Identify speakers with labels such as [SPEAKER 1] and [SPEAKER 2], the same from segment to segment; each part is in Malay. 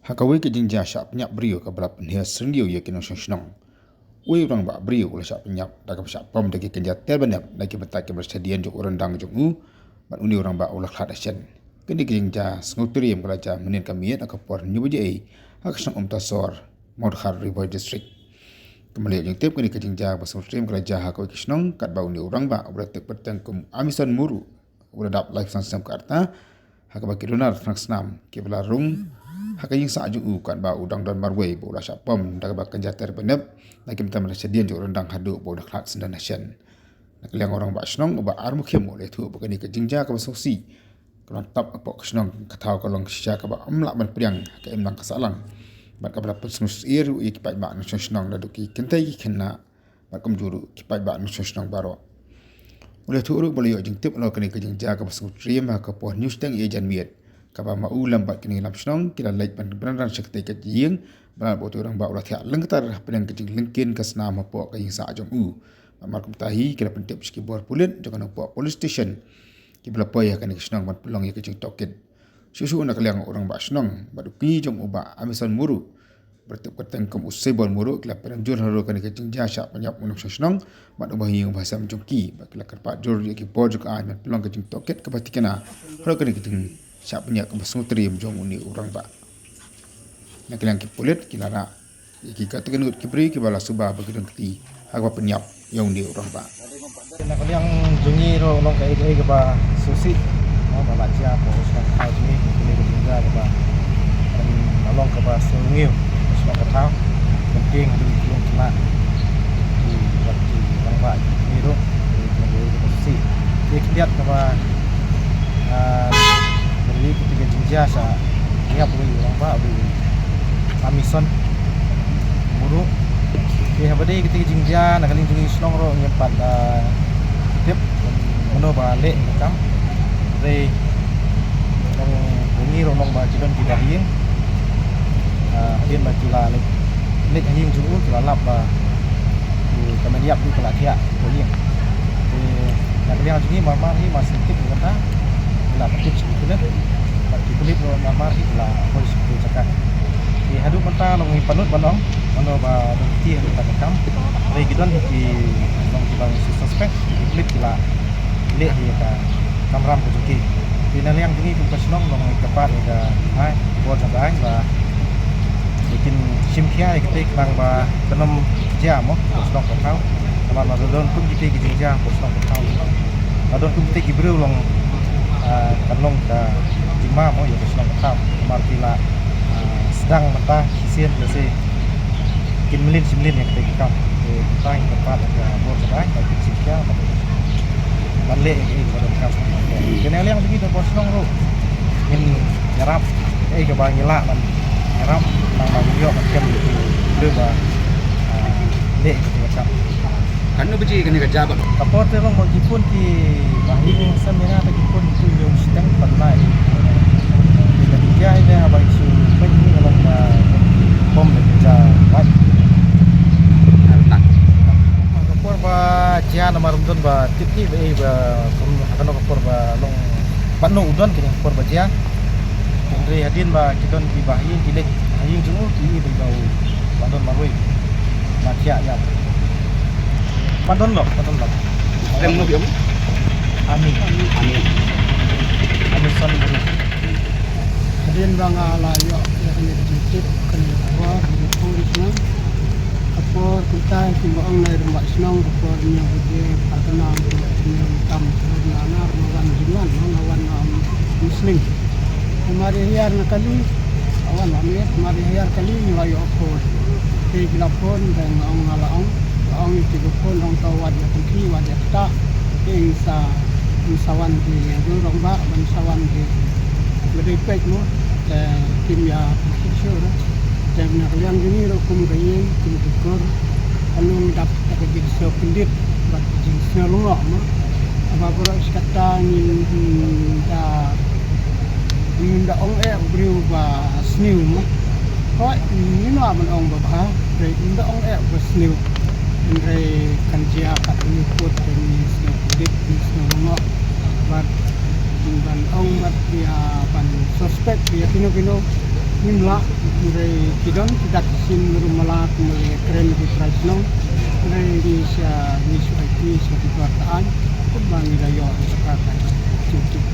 [SPEAKER 1] Hakawi ke jinja syak penyak beriu ke belap nia senggiu ye kino senong. Ui orang bak beriu ula syak penyak daga syak pom dagi kenja terbanyak dagi betak ke bersedian jok rendang jok u bat uni orang bak ula khat asyen. Kini ke jinja sengutri yang kelaja menin kamiet akapor nyubuji ai hak senong tasor Modkhar River District. Kembali yang tip kini ke jinja basengutri yang kelaja hakawi ke senong kat bau ni orang bak ula tek bertengkum amisan muru ula dap life sansam ke arta hakawi ke donar frangsnam ke belarung hakayin sa aju kan ba udang dan marway bola syapam daga ba kanja terbenep lagi minta sedian jo rendang hadu bo dak khat sendan nation nak liang orang ba snong ba armu khem ole thu ba kani ke jingja ka sosi kalau tap apa snong kathau kalong sya ka ba amla ban priang ka emlang kasalang ba ka bla pusnus ir u ikipai ba no snong da duki kentai khenna ba kam juru kipai ba no snong baro ole thu ru boleh yo jing tip lo kani ke jingja ka basu trim ka po news tang e jan miet kaba mau lambat kini lam snong kila lait ban beran sekte ke jing ba bo tu orang ba ulah thia lengtar pedang kecing lengkin ke senam po ka sa jong u mar kum tahi kila pentep ski bor pulit jangan po police station ki bla po ya kan snong ban pelong ya kecing toket susu nak liang orang ba snong ba du ki jong uba amisan muru bertep keteng kum usai bol muru kila pedang jur haru kan kecing jasa penyap unuk snong ba du bahi bahasa mjongki ba kila kerpat jur ya ki bor jok an pelong kecing toket ke batikana haru kan kecing siap punya kebasutri mjong uni orang ba nak lang ki pulit ki lara ki ka tegan ki bri ki bala suba bagidang ti agwa penyap yang uni orang ba
[SPEAKER 2] nak yang jungi ro long kai kai ke ba susi ba la cia po sak kai ni ni ke juga ke ba long ke ba sungiu sak ka thau penting di belum kena di waktu orang ba ni ro ni susi dia lihat ke ba beri ketika jinja sa dia beri orang ba beri amison muru dia beri ketika jinja nak kali jungi snong ro nyempat tip meno ba le kam re nong bungi ro nong ba jidon kita hing dia ba kila le hing jungu kila lap ba kamen yap di pelatia ko hing nak kali jungi mama hi masih tip kata la patip sikit bagi kulit mamar itulah polis itu cakap di hadu mata long panut banong mano ba dengki hadu takam re gidon di long di bang suspek kulit la le dia ka kamram ko juki di naliang dingi ku pasnong long tepat ada ai bo jaga ai ba bikin simkia ketik bang ba tenem jam mo pasnong ko tau kalau ma don pun kita giding jam pasnong ko tau adon ku ketik ibru long kanong ka jima mo ya senang kam martila sedang mentah sisir besi kin melin simlin yang ketika kam tang tempat ada bor serai bagi sikya balik ini pada kam kenal yang begitu bos nong ro in nyerap ke bang nyela man nyerap nang bang yo macam itu dia ba le ketika kam
[SPEAKER 1] kanu beji kan kerja ba
[SPEAKER 2] kapor te long bagi pun ki bahing samena bagi pun tu yung sedang panai jadi dia ada abang su pergi long pom bekerja baik kapor ba jian nomor udon ba titi ba akan kapor ba long panu udon kini kapor ba jian dari hadin ba kidon di bahing kilek haying jungu ki bau bandon marwei makia ya Pandon lo.
[SPEAKER 1] Rem no biom.
[SPEAKER 2] Amin. Son beri.
[SPEAKER 3] Hadin bang ala yo yang dititip kan kuar di turisnya. Kapor kita timbang naik rumah senang kapor nya bude partena nya tam anak lawan jinan lawan muslim. Kemarin hiar nakali awan amit kemarin hiar kali nyayo kapor. Di lapon dan ngalaong ang telefon ang tawad ya tiki wajah tak insawan di dorong ba insawan di beripek mo tim ya picture dan nakalian gini ro kumbayin kumtukor anong dapat jadi so pendit bak jinsnya lunga mo apa pura kata ni da ong beriu ba sniu mo ko ni no man ong ba re da ong ba sniu Andre kanjia kat ni put ni sedikit di semua bat ban ong bat dia ban suspek dia kino nimla mulai kidon tidak sin rumah mulai keren di Praisno mulai di suatu kegiatan kembang daya sekarang cukup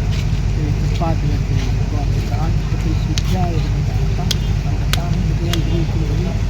[SPEAKER 3] tepat ya di kegiatan seperti sejak datang dengan berikut